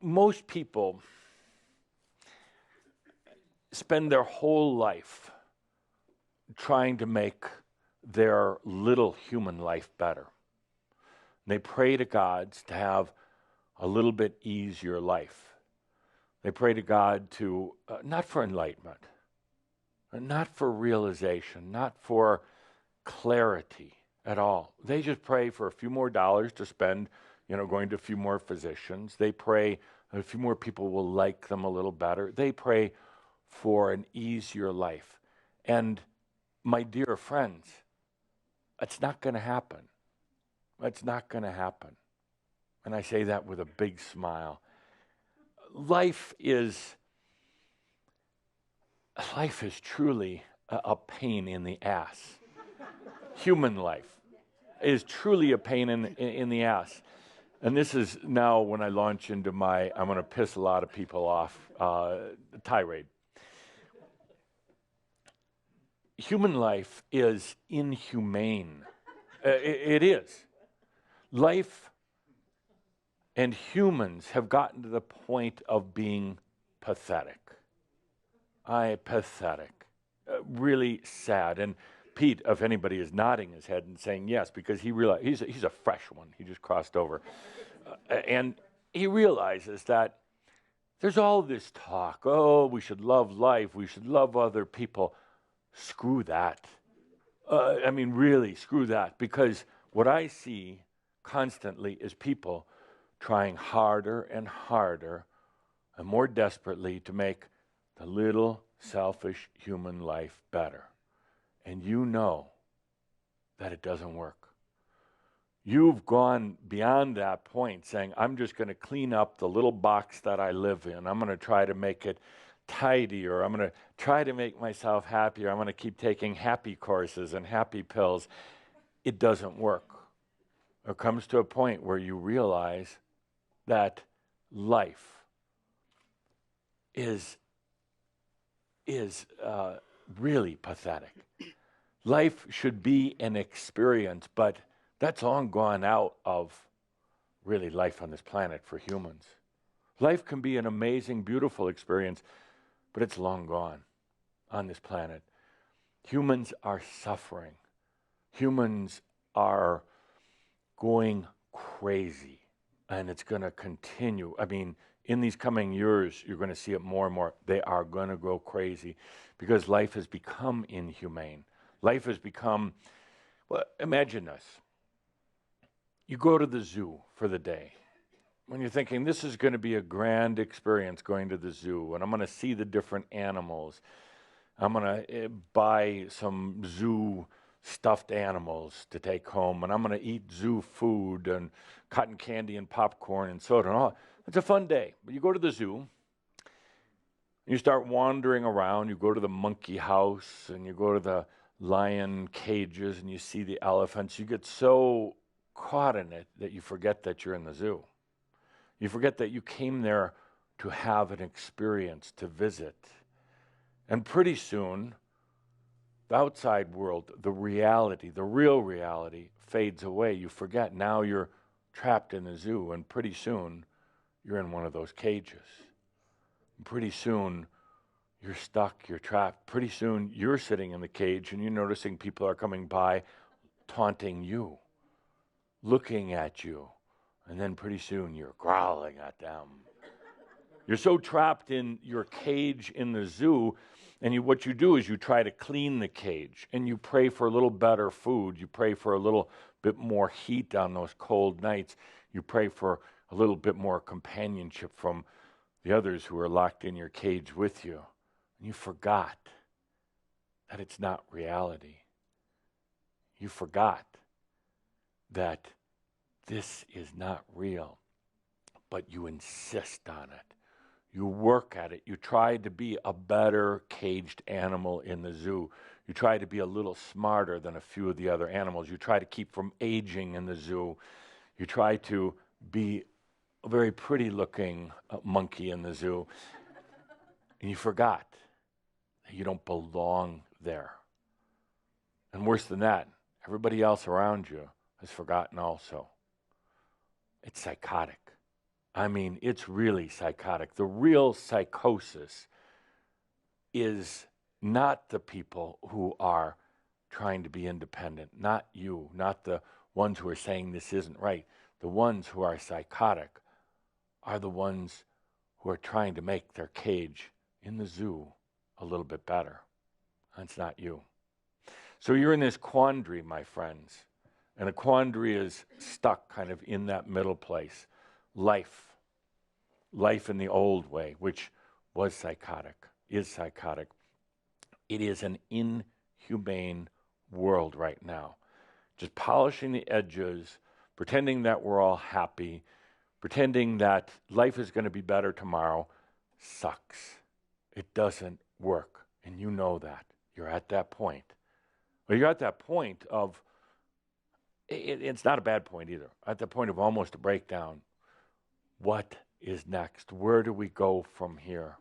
Most people spend their whole life trying to make their little human life better. They pray to God to have a little bit easier life. They pray to God to, not for enlightenment, not for realization, not for clarity at all. They just pray for a few more dollars to spend, going to a few more physicians. They pray that a few more people will like them a little better. They pray for an easier life. And my dear friends, it's not going to happen. It's not going to happen. And I say that with a big smile. Life is truly a pain in the ass. Human life is truly a pain in the ass. And this is now when I launch into I'm going to piss a lot of people off, tirade. Human life is inhumane. It is. Life and humans have gotten to the point of being pathetic. Pathetic. Really sad. And Pete, if anybody is nodding his head and saying yes, because he realized he's a fresh one. He just crossed over. And he realizes that there's all this talk. Oh, we should love life. We should love other people. Screw that. Really, screw that. Because what I see constantly is people trying harder and harder and more desperately to make the little selfish human life better. And you know that it doesn't work. You've gone beyond that point saying, I'm just going to clean up the little box that I live in. I'm going to try to make it tidier. I'm going to try to make myself happier. I'm going to keep taking happy courses and happy pills. It doesn't work. It comes to a point where you realize that life is really pathetic. Life should be an experience, but that's long gone out of really life on this planet for humans. Life can be an amazing, beautiful experience, but it's long gone on this planet. Humans are suffering. Humans are going crazy, and it's going to continue. In these coming years, you're going to see it more and more. They are going to go crazy because life has become inhumane. Life has become, well, imagine this. You go to the zoo for the day. When you're thinking, this is going to be a grand experience going to the zoo, and I'm going to see the different animals. I'm going to buy some zoo stuffed animals to take home, and I'm going to eat zoo food and cotton candy and popcorn and soda and all. It's a fun day. But you go to the zoo, you start wandering around, you go to the monkey house, and you go to the lion cages, and you see the elephants. You get so caught in it that you forget that you're in the zoo. You forget that you came there to have an experience, to visit. And pretty soon, the outside world, the reality, the real reality, fades away. You forget. Now you're trapped in the zoo, and pretty soon, you're in one of those cages. And pretty soon, you're stuck, you're trapped. Pretty soon, you're sitting in the cage, and you're noticing people are coming by, taunting you, looking at you. And then pretty soon, you're growling at them. You're so trapped in your cage in the zoo, and what you do is you try to clean the cage, and you pray for a little better food. You pray for a little bit more heat on those cold nights. You pray for a little bit more companionship from the others who are locked in your cage with you. And you forgot that it's not reality. You forgot that this is not real, but you insist on it. You work at it. You try to be a better caged animal in the zoo. You try to be a little smarter than a few of the other animals. You try to keep from aging in the zoo. You try to be a very pretty looking monkey in the zoo. And you forgot that you don't belong there. And worse than that, everybody else around you has forgotten also. It's psychotic. I mean, it's really psychotic. The real psychosis is not the people who are trying to be independent, not you, not the ones who are saying this isn't right. The ones who are psychotic are the ones who are trying to make their cage in the zoo a little bit better. That's not you. So you're in this quandary, my friends. And a quandary is stuck kind of in that middle place. Life in the old way, which was psychotic, is psychotic. It is an inhumane world right now. Just polishing the edges, pretending that we're all happy, pretending that life is going to be better tomorrow, sucks. It doesn't work. And you know that. You're at that point. Well, you're at that point of, it's not a bad point either, at the point of almost a breakdown. What is next? Where do we go from here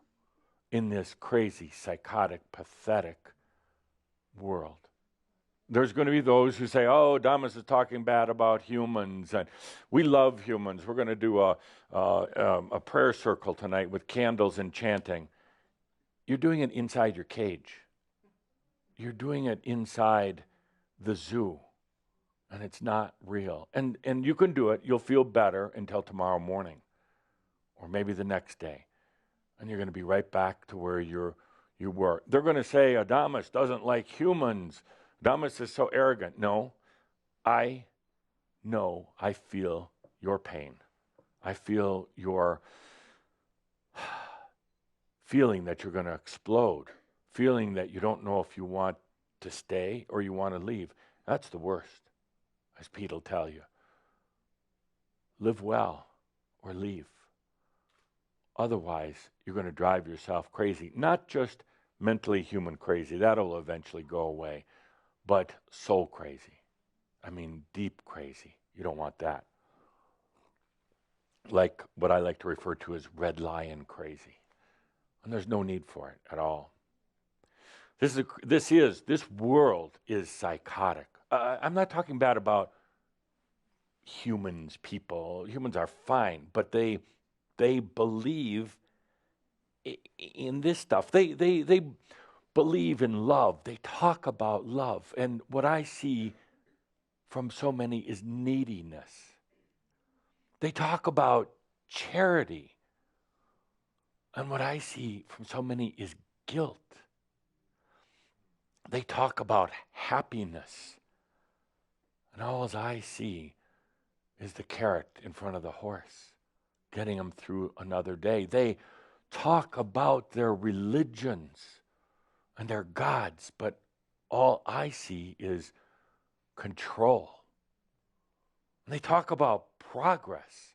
in this crazy, psychotic, pathetic world? There's going to be those who say, oh, Adamus is talking bad about humans, and we love humans. We're going to do a prayer circle tonight with candles and chanting. You're doing it inside your cage. You're doing it inside the zoo, and it's not real. And you can do it. You'll feel better until tomorrow morning, or maybe the next day, and you're going to be right back to where you were. They're going to say Adamus doesn't like humans. Adamus is so arrogant. No, I know, I feel your pain. I feel your feeling that you're going to explode, feeling that you don't know if you want to stay or you want to leave. That's the worst, as Pete will tell you. Live well or leave. Otherwise, you're going to drive yourself crazy. Not just mentally human crazy. That'll eventually go away. But soul crazy. I mean, deep crazy. You don't want that. Like what I like to refer to as red lion crazy. And there's no need for it at all. This world is psychotic. I'm not talking bad about humans, people. Humans are fine, but they believe in this stuff. They believe in love. They talk about love. And what I see from so many is neediness. They talk about charity. And what I see from so many is guilt. They talk about happiness. And all I see is the carrot in front of the horse, getting them through another day. They talk about their religions and their gods, but all I see is control. And they talk about progress,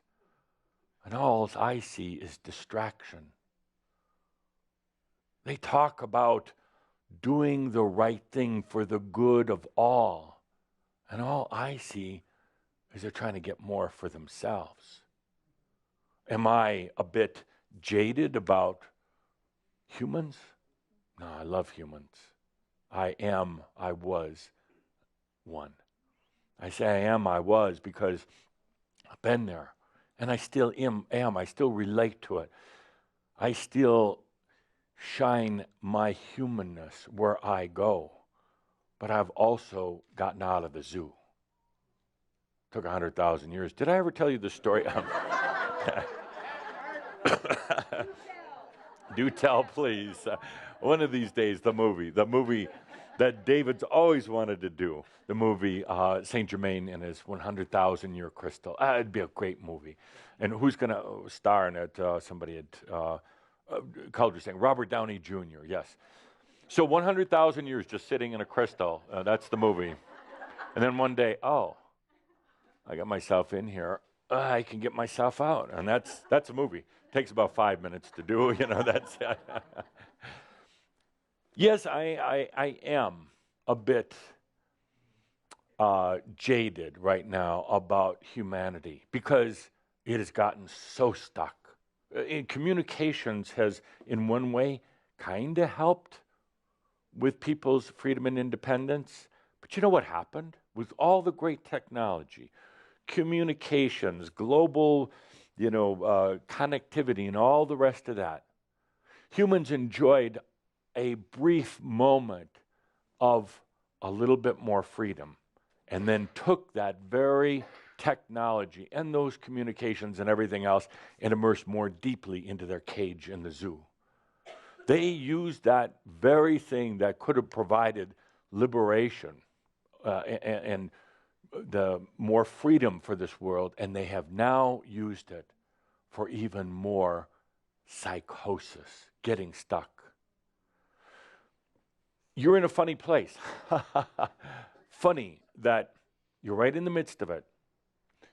and all I see is distraction. They talk about doing the right thing for the good of all, and all I see is they're trying to get more for themselves. Am I a bit jaded about humans? No, I love humans. I was one. I say I was because I've been there. And I still am. I still relate to it. I still shine my humanness where I go. But I've also gotten out of the zoo. Took 100,000 years. Did I ever tell you the story? Do tell, please. One of these days, the movie that David's always wanted to do, the movie Saint Germain and his 100,000-year crystal. It'd be a great movie. And who's going to star in it? Somebody had called saying Robert Downey Jr. Yes. So 100,000 years just sitting in a crystal. That's the movie. And then one day, I got myself in here. I can get myself out, and that's a movie. Takes about 5 minutes to do. That's. Yes, I am a bit jaded right now about humanity because it has gotten so stuck. Communications has, in one way, kind of helped with people's freedom and independence. But you know what happened? With all the great technology, communications, global connectivity and all the rest of that. Humans enjoyed a brief moment of a little bit more freedom and then took that very technology and those communications and everything else and immersed more deeply into their cage in the zoo. They used that very thing that could have provided liberation and the more freedom for this world, and they have now used it for even more psychosis, getting stuck. You're in a funny place. Funny that you're right in the midst of it.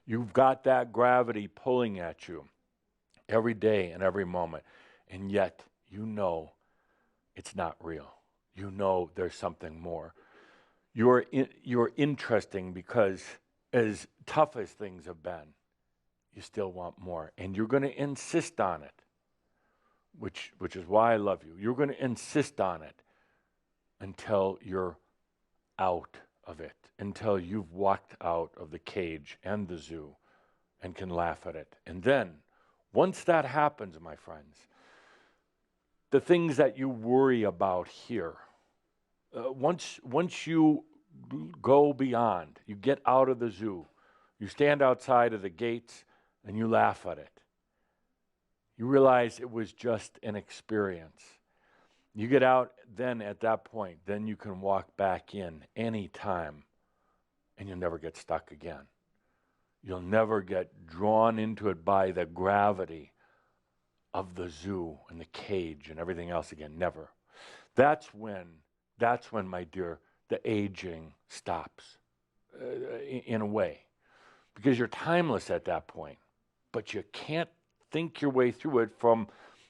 You've got that gravity pulling at you every day and every moment, and yet you know it's not real. You know there's something more. You're interesting because as tough as things have been, you still want more, and you're going to insist on it, which is why I love you. You're going to insist on it until you're out of it, until you've walked out of the cage and the zoo and can laugh at it. And then, once that happens, my friends, the things that you worry about here, once you go beyond, you get out of the zoo, you stand outside of the gates and you laugh at it. You realize it was just an experience. You get out then at that point, then you can walk back in any time and you'll never get stuck again. You'll never get drawn into it by the gravity of the zoo and the cage and everything else again. Never. That's when, my dear, the aging stops in a way. Because you're timeless at that point. But you can't think your way through it from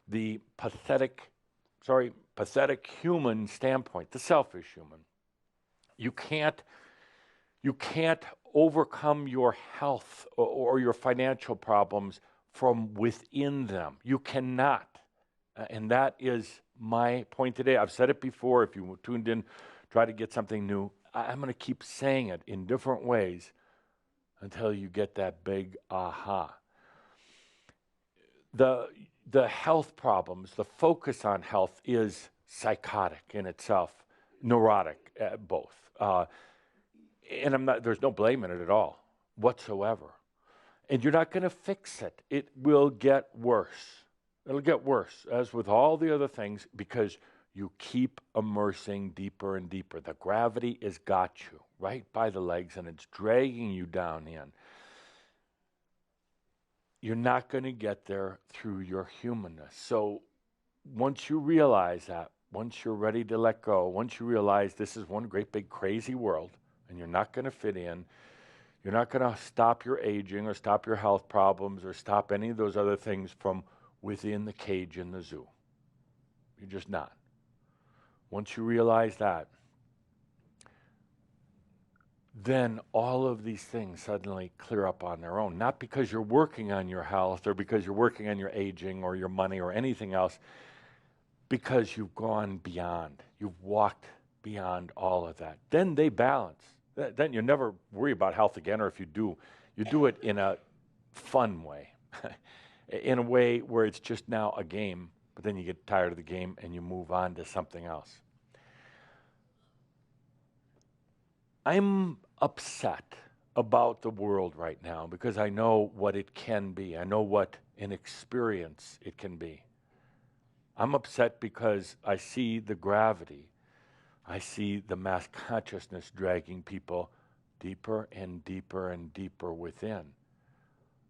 the pathetic human standpoint, the selfish human. You can't overcome your health or your financial problems from within them. You cannot. And that is my point today. I've said it before. If you tuned in, try to get something new. I'm going to keep saying it in different ways until you get that big aha. The health problems, the focus on health is psychotic in itself, neurotic, both. And there's no blame in it at all, whatsoever. And you're not going to fix it. It will get worse. It'll get worse, as with all the other things, because you keep immersing deeper and deeper. The gravity has got you right by the legs, and it's dragging you down in. You're not going to get there through your humanness. So once you realize that, once you're ready to let go, once you realize this is one great big crazy world, and you're not going to fit in, you're not going to stop your aging or stop your health problems or stop any of those other things from within the cage in the zoo. You're just not. Once you realize that, then all of these things suddenly clear up on their own. Not because you're working on your health or because you're working on your aging or your money or anything else, because you've gone beyond. You've walked beyond all of that. Then they balance. Then you never worry about health again, or if you do it in a fun way, in a way where it's just now a game, but then you get tired of the game and you move on to something else. I'm upset about the world right now because I know what it can be. I know what an experience it can be. I'm upset because I see the gravity. I see the mass consciousness dragging people deeper and deeper and deeper within.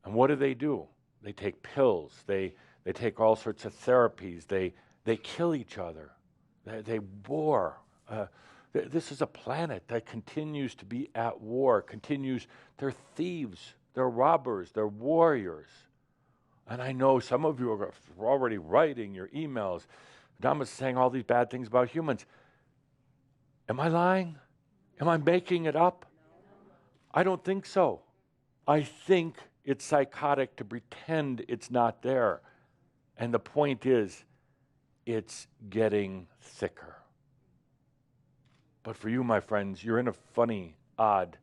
And what do? They take pills. They take all sorts of therapies. They kill each other. They war. This is a planet that continues to be at war, they're thieves, they're robbers, they're warriors. And I know some of you are already writing your emails. Adamus is saying all these bad things about humans. Am I lying? Am I making it up? I don't think so. I think it's psychotic to pretend it's not there. And the point is, it's getting thicker. But for you, my friends, you're in a funny, odd,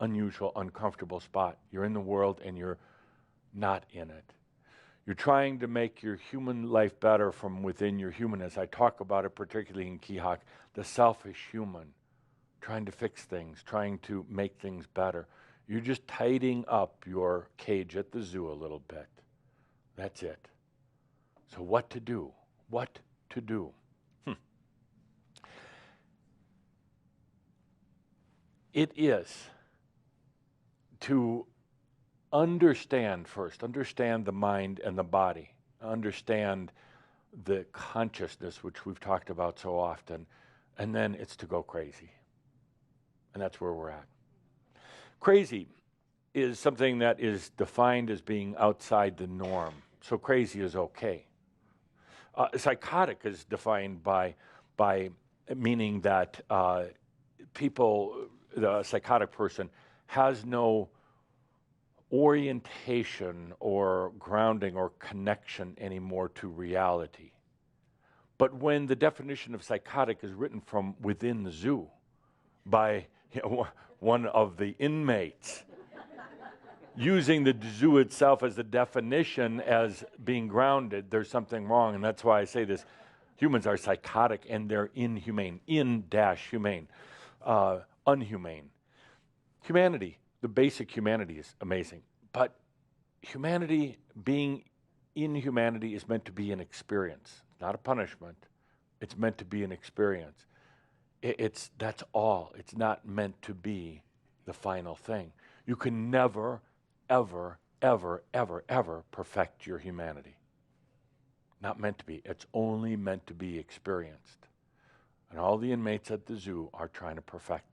unusual, uncomfortable spot. You're in the world and you're not in it. You're trying to make your human life better from within your humanness. I talk about it particularly in Kihak, the selfish human, trying to fix things, trying to make things better. You're just tidying up your cage at the zoo a little bit. That's it. So what to do? What to do? It is to understand first, understand the mind and the body, understand the consciousness, which we've talked about so often, and then it's to go crazy. And that's where we're at. Crazy is something that is defined as being outside the norm. So crazy is okay. Psychotic is defined by meaning that the psychotic person has no orientation or grounding or connection anymore to reality. But when the definition of psychotic is written from within the zoo by one of the inmates, using the zoo itself as the definition as being grounded, there's something wrong. And that's why I say this. Humans are psychotic and they're inhumane, humane, unhumane. Humanity, the basic humanity is amazing. But humanity, being in humanity, is meant to be an experience, not a punishment. It's meant to be an experience. That's all. It's not meant to be the final thing. You can never, ever, ever, ever, ever perfect your humanity. Not meant to be. It's only meant to be experienced. And all the inmates at the zoo are trying to perfect it.